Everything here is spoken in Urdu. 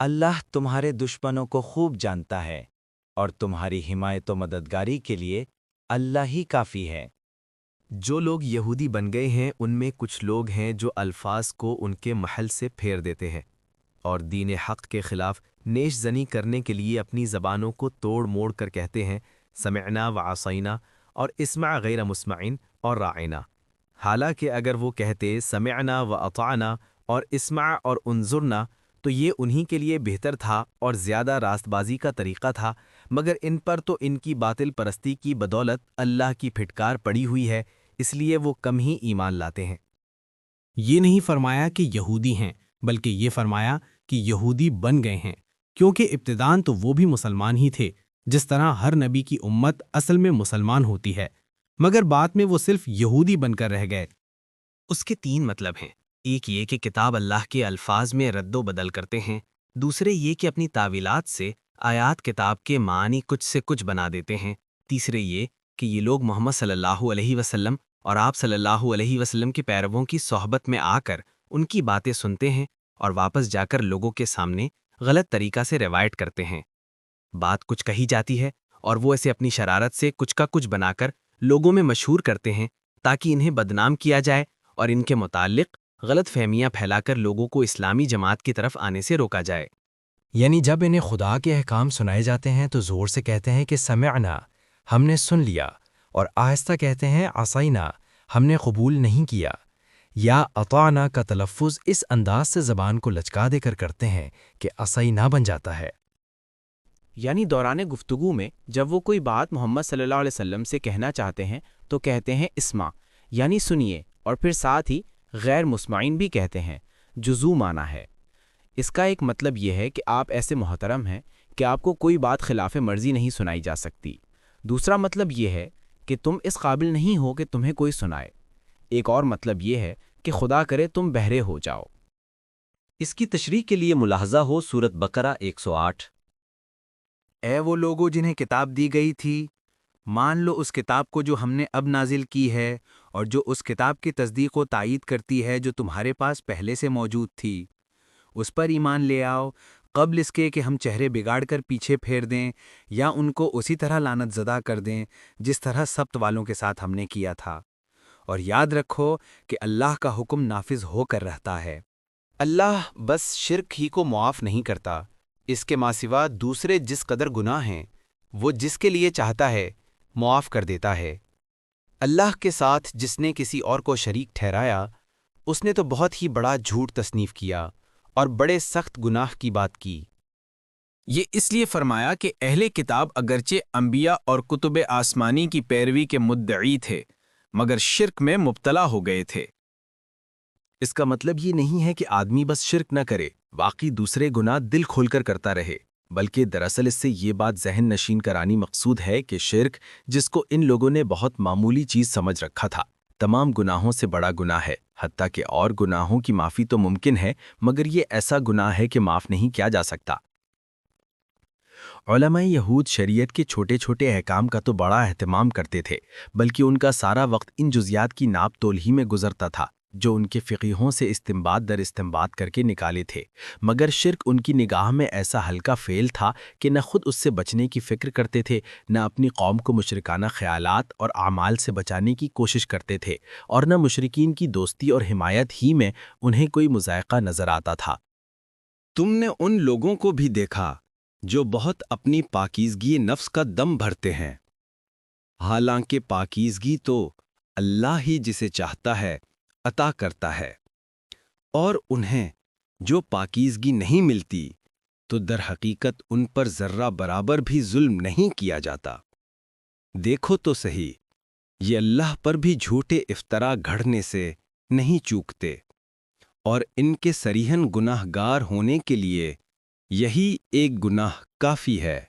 اللہ تمہارے دشمنوں کو خوب جانتا ہے اور تمہاری حمایت و مددگاری کے لیے اللہ ہی کافی ہے۔ جو لوگ یہودی بن گئے ہیں ان میں کچھ لوگ ہیں جو الفاظ کو ان کے محل سے پھیر دیتے ہیں اور دین حق کے خلاف نیش زنی کرنے کے لیے اپنی زبانوں کو توڑ موڑ کر کہتے ہیں سمعنا و عصینا اور اسمع غیر مسمعین اور راعنا۔ حالانکہ اگر وہ کہتے سمعنا و اطعنا اور اسمع اور انظرنا تو یہ انہی کے لیے بہتر تھا اور زیادہ راست بازی کا طریقہ تھا، مگر ان پر تو ان کی باطل پرستی کی بدولت اللہ کی پھٹکار پڑی ہوئی ہے، اس لیے وہ کم ہی ایمان لاتے ہیں۔ یہ نہیں فرمایا کہ یہودی ہیں، بلکہ یہ فرمایا کہ یہودی بن گئے ہیں، کیونکہ ابتداً تو وہ بھی مسلمان ہی تھے، جس طرح ہر نبی کی امت اصل میں مسلمان ہوتی ہے، مگر بعد میں وہ صرف یہودی بن کر رہ گئے۔ اس کے تین مطلب ہیں، ایک یہ کہ کتاب اللہ کے الفاظ میں رد و بدل کرتے ہیں، دوسرے یہ کہ اپنی تعویلات سے آیات کتاب کے معنی کچھ سے کچھ بنا دیتے ہیں، تیسرے یہ کہ یہ لوگ محمد صلی اللہ علیہ وسلم اور آپ صلی اللہ علیہ وسلم کے پیرووں کی صحبت میں آ کر ان کی باتیں سنتے ہیں اور واپس جا کر لوگوں کے سامنے غلط طریقہ سے روایت کرتے ہیں۔ بات کچھ کہی جاتی ہے اور وہ اسے اپنی شرارت سے کچھ کا کچھ بنا کر لوگوں میں مشہور کرتے ہیں تاکہ انہیں بدنام کیا جائے اور ان کے متعلق غلط فہمیاں پھیلا کر لوگوں کو اسلامی جماعت کی طرف آنے سے روکا جائے۔ یعنی جب انہیں خدا کے احکام سنائے جاتے ہیں تو زور سے کہتے ہیں کہ سمعنا، ہم نے سن لیا، اور آہستہ کہتے ہیں عصینا، ہم نے قبول نہیں کیا، یا اطعنا کا تلفظ اس انداز سے زبان کو لچکا دے کر کرتے ہیں کہ عصینا بن جاتا ہے۔ یعنی دوران گفتگو میں جب وہ کوئی بات محمد صلی اللہ علیہ وسلم سے کہنا چاہتے ہیں تو کہتے ہیں اسمع، یعنی سنیے، اور پھر ساتھ ہی غیر مسمعین بھی کہتے ہیں، جزو معنی ہے۔ اس کا ایک مطلب یہ ہے کہ آپ ایسے محترم ہیں کہ آپ کو کوئی بات خلاف مرضی نہیں سنائی جا سکتی۔ دوسرا مطلب یہ ہے کہ تم اس قابل نہیں ہو کہ تمہیں کوئی سنائے۔ ایک اور مطلب یہ ہے کہ خدا کرے تم بہرے ہو جاؤ۔ اس کی تشریح کے لیے ملاحظہ ہو سورۃ بقرہ 108۔ اے وہ لوگوں جنہیں کتاب دی گئی تھی، مان لو اس کتاب کو جو ہم نے اب نازل کی ہے، اور جو اس کتاب کی تصدیق و تائید کرتی ہے جو تمہارے پاس پہلے سے موجود تھی۔ اس پر ایمان لے آؤ قبل اس کے کہ ہم چہرے بگاڑ کر پیچھے پھیر دیں یا ان کو اسی طرح لعنت زدہ کر دیں جس طرح سبت والوں کے ساتھ ہم نے کیا تھا۔ اور یاد رکھو کہ اللہ کا حکم نافذ ہو کر رہتا ہے۔ اللہ بس شرک ہی کو معاف نہیں کرتا، اس کے ماں سوا دوسرے جس قدر گناہ ہیں وہ جس کے لیے چاہتا ہے معاف کر دیتا ہے۔ اللہ کے ساتھ جس نے کسی اور کو شریک ٹھہرایا اس نے تو بہت ہی بڑا جھوٹ تصنیف کیا اور بڑے سخت گناہ کی بات کی۔ یہ اس لیے فرمایا کہ اہل کتاب اگرچہ انبیاء اور کتب آسمانی کی پیروی کے مدعی تھے، مگر شرک میں مبتلا ہو گئے تھے۔ اس کا مطلب یہ نہیں ہے کہ آدمی بس شرک نہ کرے، واقعی دوسرے گناہ دل کھول کر کرتا رہے، بلکہ دراصل اس سے یہ بات ذہن نشین کرانی مقصود ہے کہ شرک، جس کو ان لوگوں نے بہت معمولی چیز سمجھ رکھا تھا، تمام گناہوں سے بڑا گناہ ہے، حتیٰ کہ اور گناہوں کی معافی تو ممکن ہے مگر یہ ایسا گناہ ہے کہ معاف نہیں کیا جا سکتا۔ علماء یہود شریعت کے چھوٹے چھوٹے احکام کا تو بڑا اہتمام کرتے تھے، بلکہ ان کا سارا وقت ان جزیات کی ناپ تول ہی میں گزرتا تھا جو ان کے فقیہوں سے استنباط در استنباط کر کے نکالے تھے، مگر شرک ان کی نگاہ میں ایسا ہلکا فعل تھا کہ نہ خود اس سے بچنے کی فکر کرتے تھے، نہ اپنی قوم کو مشرکانہ خیالات اور اعمال سے بچانے کی کوشش کرتے تھے، اور نہ مشرکین کی دوستی اور حمایت ہی میں انہیں کوئی مذائقہ نظر آتا تھا۔ تم نے ان لوگوں کو بھی دیکھا جو بہت اپنی پاکیزگی نفس کا دم بھرتے ہیں، حالانکہ پاکیزگی تو اللہ ہی جسے چاہتا ہے عطا کرتا ہے، اور انہیں جو پاکیزگی نہیں ملتی تو در حقیقت ان پر ذرہ برابر بھی ظلم نہیں کیا جاتا۔ دیکھو تو صحیح، یہ اللہ پر بھی جھوٹے افطرا گھڑنے سے نہیں چوکتے، اور ان کے صریحاً گناہ گار ہونے کے لیے یہی ایک گناہ کافی ہے۔